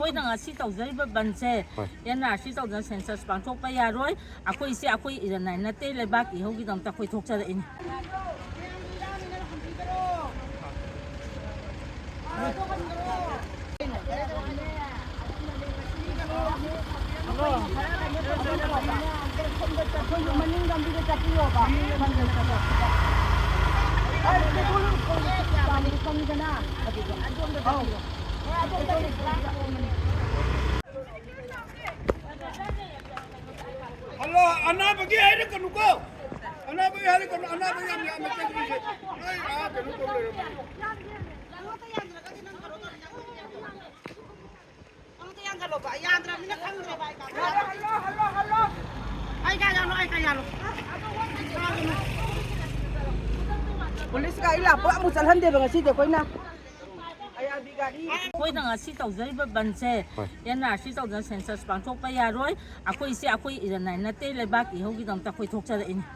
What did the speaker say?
ꯑꯩꯈꯣꯏꯅ ꯉꯁꯤ ꯇꯧꯖꯔꯤꯕ ꯕꯟꯁꯦ NRC ꯇꯧꯗꯅ ꯁꯦꯟꯁꯁ ꯄꯥꯡꯊꯣꯛꯄ ꯌꯥꯔꯣꯏ ꯑꯩꯈꯣꯏꯁꯦ ꯑꯩꯈꯣꯏ ꯏꯔꯟꯅꯥꯏ ꯅꯠꯇꯦ ꯂꯩꯕꯥꯛꯀꯤ ꯏꯍꯧꯒꯤꯗꯃꯛꯇ ꯑꯩꯈꯣꯏ ꯊꯣꯛꯆꯔꯛꯏꯅꯤ Halo, anak pergi hari ke nuko. Anak pergi hari ke anak pergi yang macam ni. Ai, ke nuko boleh. Polis ka ila po amo salhan de bang si de koina. ꯑꯩꯈꯣꯏꯅ ꯉꯁꯤ ꯇꯧꯖꯔꯤꯕ ꯕꯟꯁꯦ NRC ꯇꯧꯗꯅ ꯁꯦꯟꯁꯁ ꯄꯥꯡꯊꯣꯛꯄ ꯌꯥꯔꯣꯏ ꯑꯩꯈꯣꯏꯁꯦ ꯑꯩꯈꯣꯏ ꯏꯔꯟꯅꯥꯏ ꯅꯠꯇꯦ ꯂꯩꯕꯥꯛꯀꯤ ꯏꯍꯧꯒꯤꯗꯃꯛꯇ ꯑꯩꯈꯣꯏ ꯊꯣꯛꯆꯔꯛꯏꯅꯤ